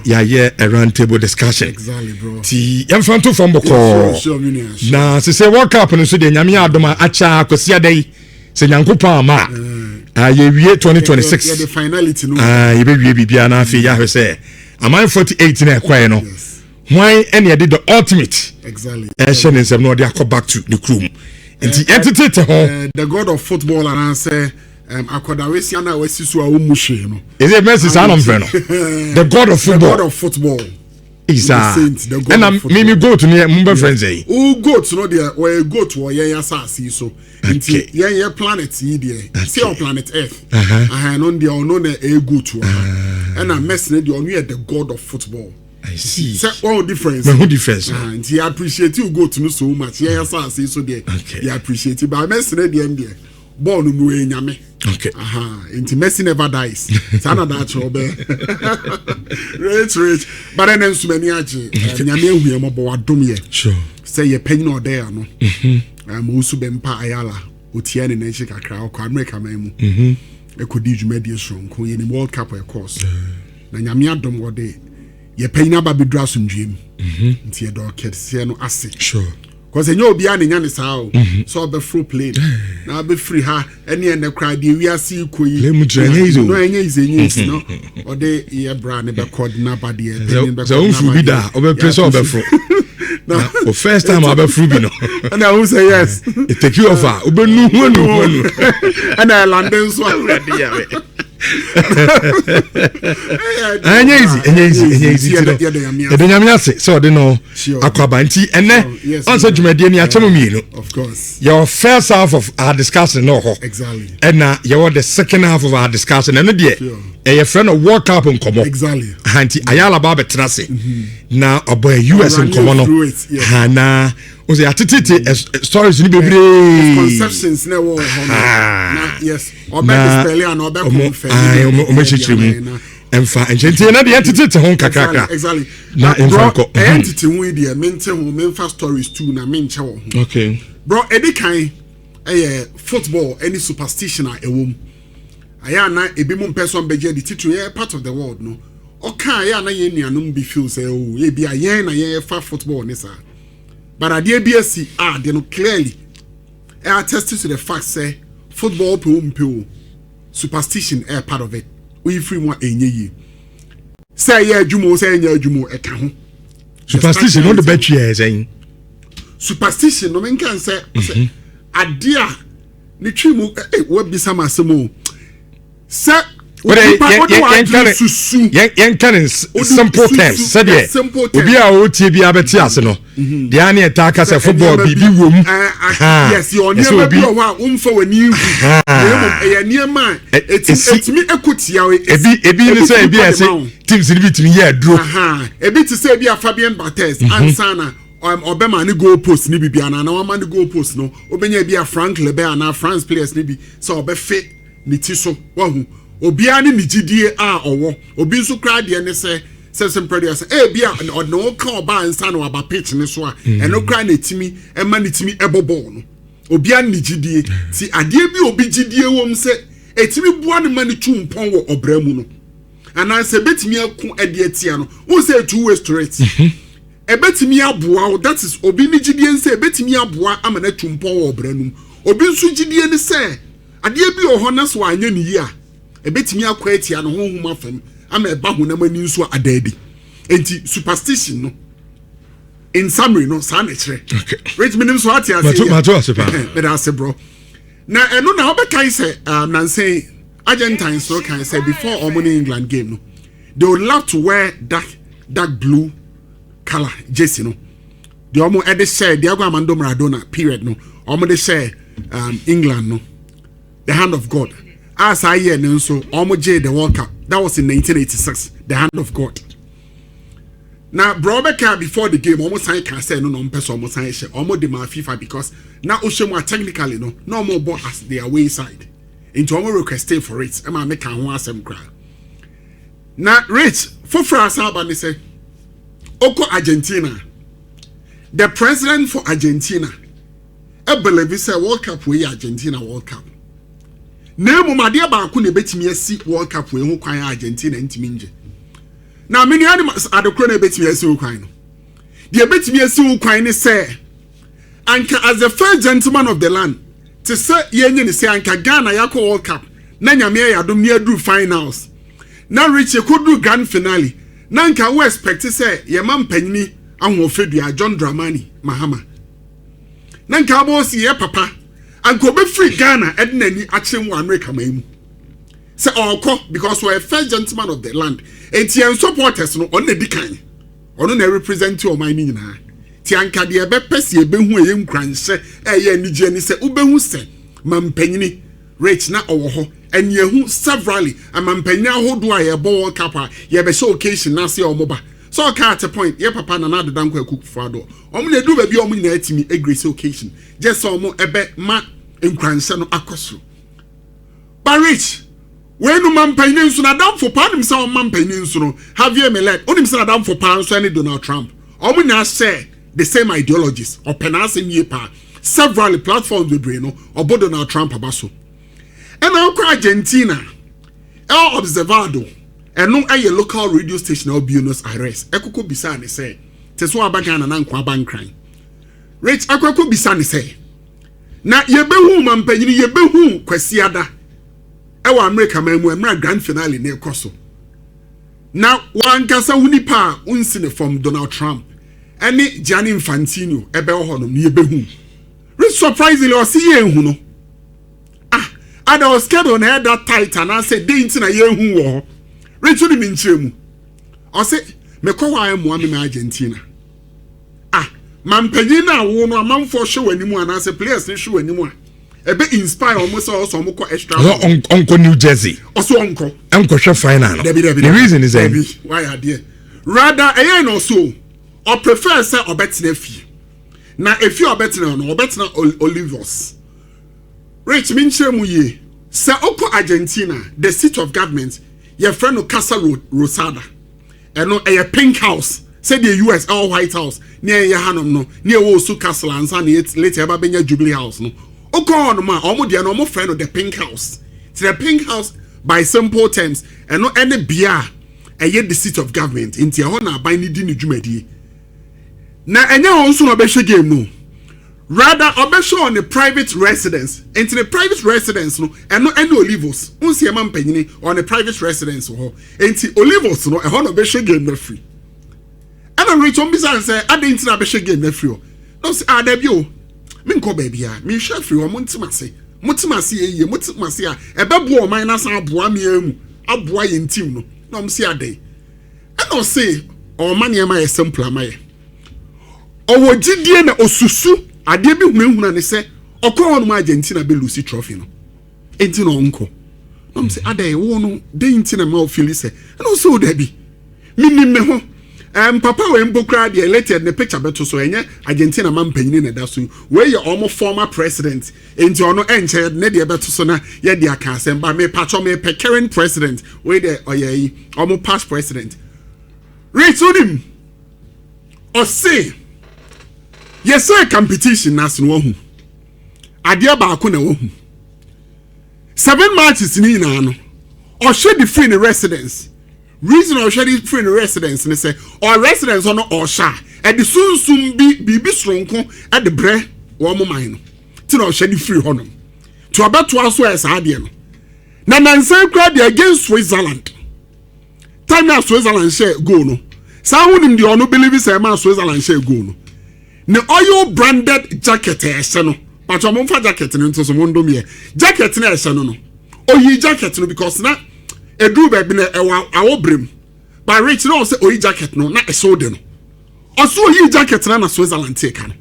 yeah a round table discussion. Exactly, bro. Ti yamfanto from boko. Na se say World Cup no so de nyame adoma acha akosia dai se nyankopon ama. Ye wie 2026. Yeah, the finality no. Ye be wie bibia na afi ya say am 48 na ekwan no. Why any did the ultimate? Exactly. Asian and some no they go back to the crew. The god of football and I say akodawesi ana wesi so awumushe no. Is it Messi Salam Freno? The god of football. The god of football. Is and me go to near Mumbai friends eh. Who go to no there or go to or yeah asasi so. Nti yeah planet here there. See our planet Earth. On the unknown e go to. And I'm messing the god of football. I see. What difference? No difference. And he appreciate you go to know so much. Yeah, so there. He appreciate it. But I mentioned the end there. Born no way nyame. Okay. Intimacy never dies. Sana that job. Rich. But then so many aje. Nyame hu mo bo adom ye. Sure. Say ye penny no there no. Usu bempa ayala. Otia ne nchi kakra ko America man mu. Ekodi dwumadi strong ko ye ni World Cup of course. Na nyame adom wo de ye paying about be dress and dream. Nti ye do ketse no ase. Sure. Cause enye obi a nya ne sao. So be free play. Na be free ha ene ne cry de wi ase koyi. Le mu trenye izo. No enye izenye no. O de ye bra ne be code na ba de. So unfu bi da, obe pressure obe fro. No, for first time obe fru bi no. And I will say yes. It take you over. Obe nu hu. And I landed so already ya. easy. Edonyamiase so de no akwaba nti ene onse dwumade ni achemu mienu. Of course. Your first half of our discussion no ho. Exactly. And now you the second half of our discussion and there your friend of World Cup in Komo. Exactly. Anti Ayala Baba Trase. Now about US in Komo no. Na Ose atititi stories ni bebre. Conceptions na wo ho. Yes. Obe spell and obe confirm. Emfa enchenti na de entity ho kakaka. Exactly. Na emfa entity we there mente ho memfa stories too na menche wo. Okay. Bro, edi kan football any superstition a ewom. Aya na ebi mo person beje the title part of the world no. Oka aya na ye nuanum bi feel say oh ye bi ayen na ye fa football ni sa. But ade BSc they no clearly attested to the fact say football pe superstition part of it. We free one enye say yeah adwumo say enya adwumo eka ho superstition no the betri e saying superstition no men can say adia ni twimu we bisa masemo say yen can simple terms said ye obi a o tie bi abeti ase no de an e ta ka say football bibi wom yes you never be o wa umfa wani hu e niema etimi ekotia ebi ni say ebi ase teams ni bitimi ye aduro ebi ti say ebi a Fabian Barthez ansana obema ni goal post ni bibia na wa man goal post no obenya ebi a Frank Lebert na France players ni bi so obefe ni ti so wa hu obia ni nigidie a owo obi nso kra de ne se sem producer bia no ka oba ansa no aba pitch ne so a eno kra na timi e ma ne timi ebobo no obia nigidie ti ade bi obi gidie wom se etimi bua ne ma ne tumpon wo obramu no ana se betimi aku ade atia no wo se two way straight ebetimi aboa that is obi nigidie nse ebetimi aboa ama na tumpon wo obranum obi nso gidie ne se ade bi o ho na so anya ne yi a ebetimi akwa etia no honhum afam ama eba honam ani nso adadi enti superstition no in summary no sa na kire okay rich minim so atia say mato asepa but I say bro na eno na obekai say na say Argentines so can say before Omani England game no they would love to wear dark blue color jersey no the omo ede share Diego Armando Maradona period no omo de share England no the hand of God. As I hear so Omoje the World Cup. That was in 1986. The hand of God. Now, Brobeka before the game, almost I can say no person almost I share almost the FIFA because now Oshemo technically no more bought as their away side. Into almost requesting for it. Emma make an one some cry. Now, Rich, for France, I say Oko Argentina. The president for Argentina. I believe it's a World Cup we Argentina World Cup. Na mu made ba ko ne betimi asi World Cup we ho kwan Argentina ntimi nje na many animals are the crony bet me as you kind. The bet me as you kind say, Anka as the first gentleman of the land, to say Yen say Anka Ghana Yako World Cup, Nanya Mea Yadum near do finals. Now reach a could do grand finale. Nanka we expect to say, Ye man penny, and will feed ya John Dramani, Mahama. Nanka boss ye papa, and go be free Ghana, Ednany, Achim one recommend. Say all because we're a first gentleman of the land. ATM supporters no on the decline. Or no represent you my nina. Tianka de be pesi be hu e nkranse eye nige ni se ubehu se mampanyi rich na owo and ye hu severally and mampanyi ahodo a ye ball kapa ye be show occasion na se omoba. So ka at a point ye papa na na de danko akuku fado. Omo na du ba bi omo nyina atimi a grace occasion. Just omo ebe ma nkranse no akoso. But rich when no man paying so na down for pan himself man paying so no have you elect on himself down for pan so any Donald Trump or we now share the same ideologies or penasing ye pa several platforms we bring no or Donald Trump abaso and now Argentina El Observado and no a local radio station or Buenos Aires ekoko bisa ne say te so abagana na nkwa bankran rich akoko bisa ne say na ye behu man paying ye behu kwasiada ewa America memu grand finale na ekoso na wankasa hunipa unsine from Donald Trump any Gianni Infantino ebe ohono na yebehu really surprisingly o see yehu no and I was scared on head that tight and I said dey ntina yehu wo really to me nchemu o say mekọ wa emu ame Argentina mampanyi na wo no amanfo hwe wanimu ana say players ni hwe wanimu ebe inspire almost also moko extra onko New Jersey also onko hwe final the reason is why are there rather ayen also or prefer say obetena fi na efi obetena no obetena Olivos rich minchemu ye say oko Argentina the seat of government your friend no Casa Rosada no a pink house say the US or White House near your hanom no near Wosu Castle and san later aba benya Jubilee House no oko on ma omo dia no mo friend of the pink house to the pink house by simple terms and no any bia eye the seat of government inti ho na ban ni di ni dwumadi na enye ho so no be hwe game no rather obesho on the private residence into the private residence no and no any Olivos unsi e mampanyini on the private residence ho enti Olivos no e ho no be hwe game na free and I reach on bizarre say adenti na be hwe game na free no say da bi o me nko ba bia me hwe free o montimase ye montimase a ebebo o man na san aboa me amu aboa ye ntim no na om si adai and no say o man ye ma ye simple amaye owo gidie na osusu ade bi hunahuna ne se okọ no Argentina be lose trophy no enti no onko no say adai wo no de enti na ma feel say no so da bi minim me ho papa we mbokra de elected the picture beto so enye Argentina man panyin na da so we ye almost former president enti ono enche ne de beto so na ye de aka asem ba me patcho me current president we de oye almost past president retunim o say yes sir competition na so wo hu ade ba ko na wo hu 7 matches ni na no o should be free in residence reason or share free in residence and say or residence or no or sha at the soon be stronko at the bre one more mine to no share free honum to about to us as adian na nansan crowd against Switzerland time na Switzerland share go no sa wonim the ono believe say ma Switzerland share go no ne oil branded jacket e se no but o mo fa jacket no nto so mo ndom ye jacket na e se no oyi jacket no because na edu baby na ewa awobrem by rich no say oyi jacket no na eso de no oso oyi jacket na Switzerland take no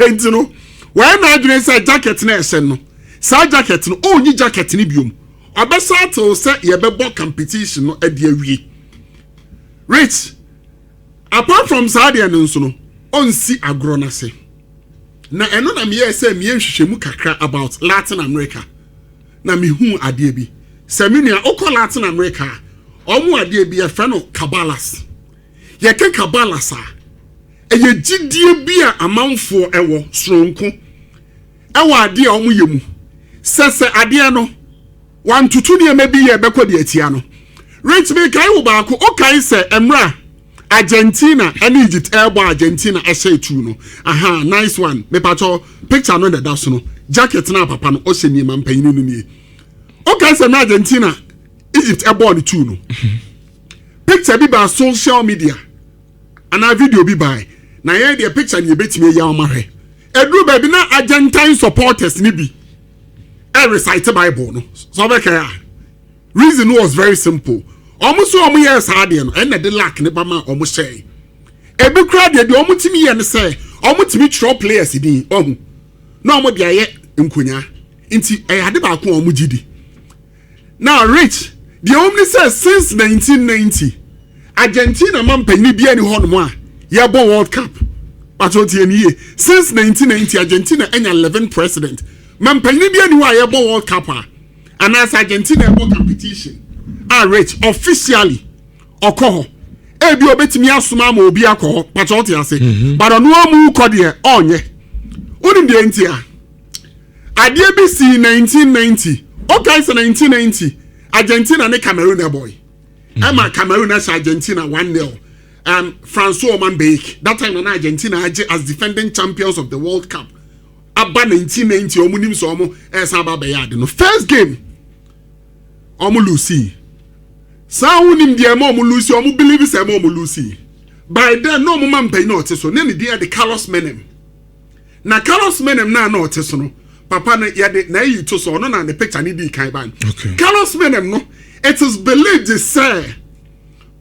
enti no when na adwene say jacket na ese no sa jacket no oyi jacket ni biom obesa to say ye bebo competition no ade awie rich apart from Saudi and nso no onsi agro na se na eno na me say me hwehwemu kakra about Latin America na me hu ade bi Seminia oko Latin America omu ade bi e friend of Cabalas ye ke Cabalas eye gidie bi a amanfo ewo stronko ewo ade a omu yemu sese ade no wan tutu ne ma bi ye bekọ de atia no Rich me kai wo ba ko okay say emra Argentina and Egypt airborne Argentina SA2 no. Aha, nice one. Me pacho picture no the dash no. Jacket na papa no o se ni man panyin no ni. Okay say Argentina Egypt airborne 2 no. Picture bi ba social media. Ana video bi by. Na here the picture ni betime ya omahwe. Edru ba bi na Argentine supporters ni bi. E recite Bible no. So be kai. Reason was very simple. Almost so yes hardian and the lack ne bama almost say. A big crowd de almost me and say, almost me throw players in oh no more dia yet nkunya. Inti I had about mujidi. Now Rich, the only says since 1990, Argentina man penny be any horn one. Yeah, born World Cup. But what year since 1990, Argentina any 11 president. Man penny be anywhere yeah born World Cup. And as Argentina born competition. Rich officially okoho ebi obetimi asoma ma obi akoho pacho ote ase but onu amu ko de onye uni de ntia ade bi si 1990 okay so 1990 Argentina ne Cameroon boy ama Cameroon na Argentina 1-0 François Manbeek that time na Argentina as defending champions of the World Cup aba 1990 omunim so omo esa ba be yade no first game omu Lucy Sound him dear mom Lucy, or believe it's a mom Lucy. By then, no man pay no so name dear the Carlos Menem. Na Carlos Menem na no tesono. Papa na yade na you to so no na the picture ni di kaiban. Carlos Menem no, it is believed they say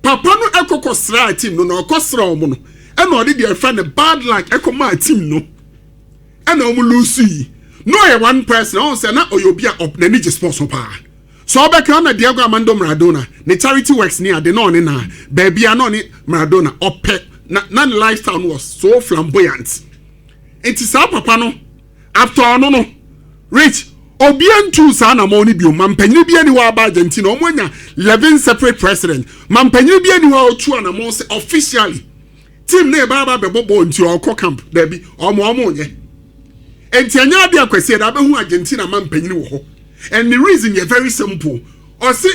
Papa no ekokosra team no okosra omo no. E no dey their friend the bad luck ekoma team no. E na omo Lucy. No e one person on say na oyobia up na ni sponsor pa. So obeka na Diego Armando Maradona the charity works near the no na baby anoni Maradona ope na lifestyle was so flamboyant. It is our papa no after no Rich obian two sana money bi man panyi bi ani wa ba Argentina omonya 11 separate president man panyi bi ani wa otu na mo say officially team na ba be bobo nti okọ camp there bi omo nye enti anya dia kwese da be hu Argentina man panyi wo ho. And the reason is very simple. Or see,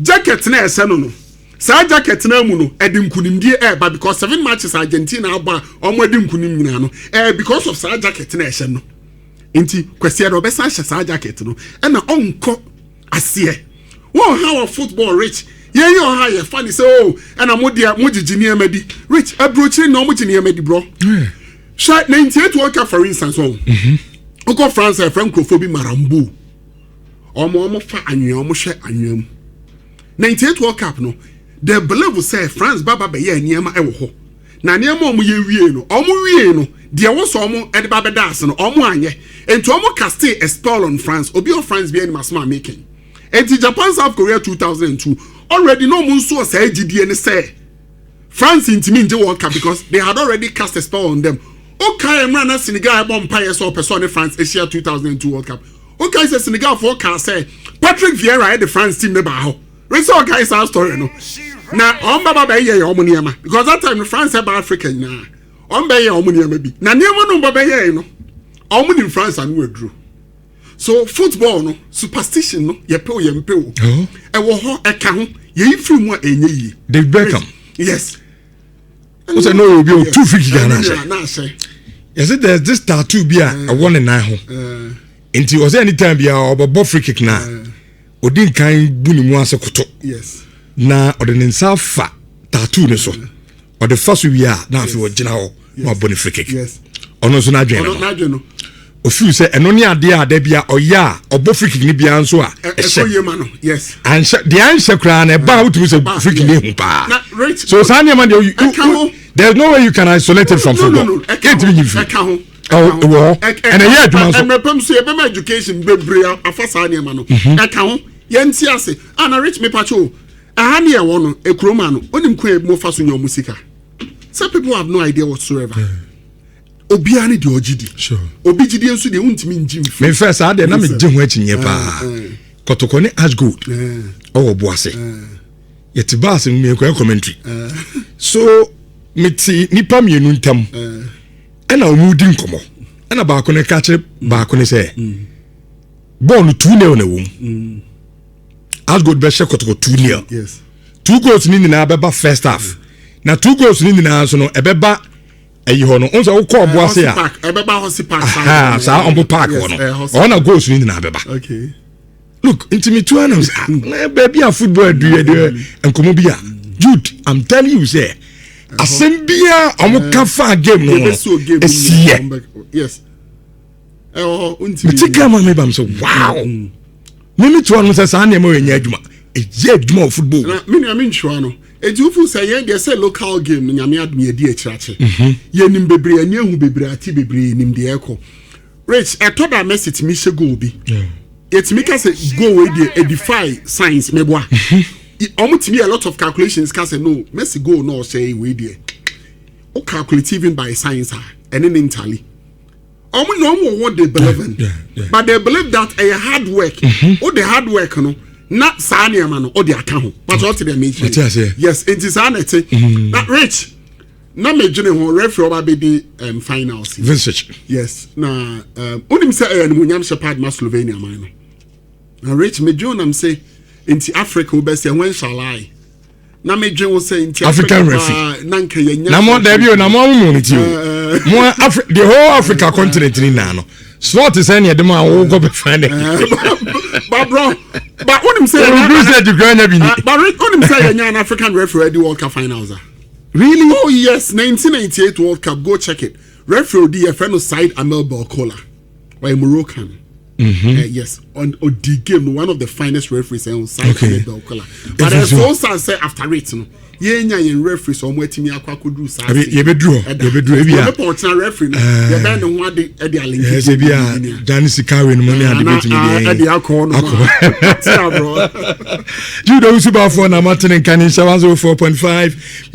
jacket na eseno. Sa jacket na mu no edim kunimdie but because 7 matches Argentina aba omo edim kunim nyina no because of sa jacket na eseno. Enti kwese do be sa sa jacket no e na onko ase. Wo how football Rich. Ye how you funny say oh and amodia mojijini amadi. Rich abrochi na omojini amadi bro. Sha 98 World Cup for instance oh. Oko France Francophobia Marambo. Omo fa anwea omo hwe anwea 98 World Cup no the believe say France baba be ye niema e wo ho na niema omo ye wie no de wo so omo e de baba das no omo anye enti omo casti expel on France obi of France be any masma making enti Japan South Korea 2002 already no mo so say gidie ne say France intimi nje World Cup because they had already cast a spell on them. Okay, na Senegal bomb pie so person France Asia 2002 World Cup. Okay, say Senegal for can say Patrick Vieira had the France team never how. So guys our story no. Na on baba be ye omuniama because that time France have African na. On be ye omuniama bi. Na niama no baba ye no. Omuni France anu edru. So football no superstition no ye pe o ye mpe o. E wo ho e ka ho ye free mu enye yi. David Beckham. Yes. What's I know you'll be too freaky na say. Yes, there's this tattoo be a 1 and 9 ho. Until was any time be a free kick na. Odin kan buni mu ase koto. Yes. Na odin fa tattoo ne so. Or the first we are now if we gina ho na boni free kick. Yes. Ono so na adwen no. Na adwen no. Ofiu say eno ne ade a da bia oya obo free kick ni bia nso a. Yes. And the answer kra na ba how to say free kick ni hu pa. So sanya man there's no way you can isolate it from football. No. Can't be you. And a year to and repem so be education bebre afasa na ma no. Eka ho ye nti ase ana rich me pacho aha ne e wo no ekroma no onim kwa e mo fa so nyom musika. Some people have no idea whatsoever. Obi ani de ogidi. Sure. Obi gidi enso de untimi njim. Me first ade na me je ho achinye pa. Kotoko ne as good. Oh boase. Yet bass me kwa commentary. So meti nipa mienu ntam. Ena omudi nkomo. Ena ba ko ne kache ba ko ne say. Ball 2-0 na wom. As good be she kotoko 2-0. Yes. 2 goals ni nyinaa bɛba first half na 2 goals ni nyinaa so no ɛbɛba ayi hɔ no onso wo kɔ ɔbo ase a ɛbɛba hosi park saa ɔmo park hɔ no ɔna goals ni nyinaa bɛba okay look intimi tu anam baby a football do enkomo bi a Jude I'm telling you say asem bia ɔmo ka fa game no esiye yes untimi tika ma me bam so wow me tu anam say saa na ma wenya adwuma eje adwuma of football na me na me ntwa no ejufu say yen dey say local game no nyame adum ye di akirache ye nim bebre ani ehu bebre ati bebre nim de ekọ rich etoda message mi she go bi it make us go wey dey edify science meboa omutimi a lot of calculations can say no Messi go no say wey dey o calculate even by science and in tally no what they believe in but they believe that a hard work or the hard work no not sani man or the account but what they mean yes it is anete that rich na me jene ho referee oba be the finals Vincic yes na unim say munyam shepherd ma Slovenia man na rich me jone am say into Africa we say when shall I na me jene wo say into African referee na nka yenya na mo da bi o na mo muniti o mo the whole Africa continent ni na no slot is any dem a wo go be find but bro but unim say but unim say yenya an African referee at the World Cup finals really oh yes 1998 World Cup go check it referee the friend side Amel Balkola by Moroccan yes on the game one of the finest referees on side Amel Balkola but as also say after it no yenya yen referees o mo atimi akwakodu sa ye bedru bia e be referee no ye be ne ho ade e alink yes bia dan sikawe no money ade betimi de akọ no bro Jude Usuba for na Martin Kanisha 104.5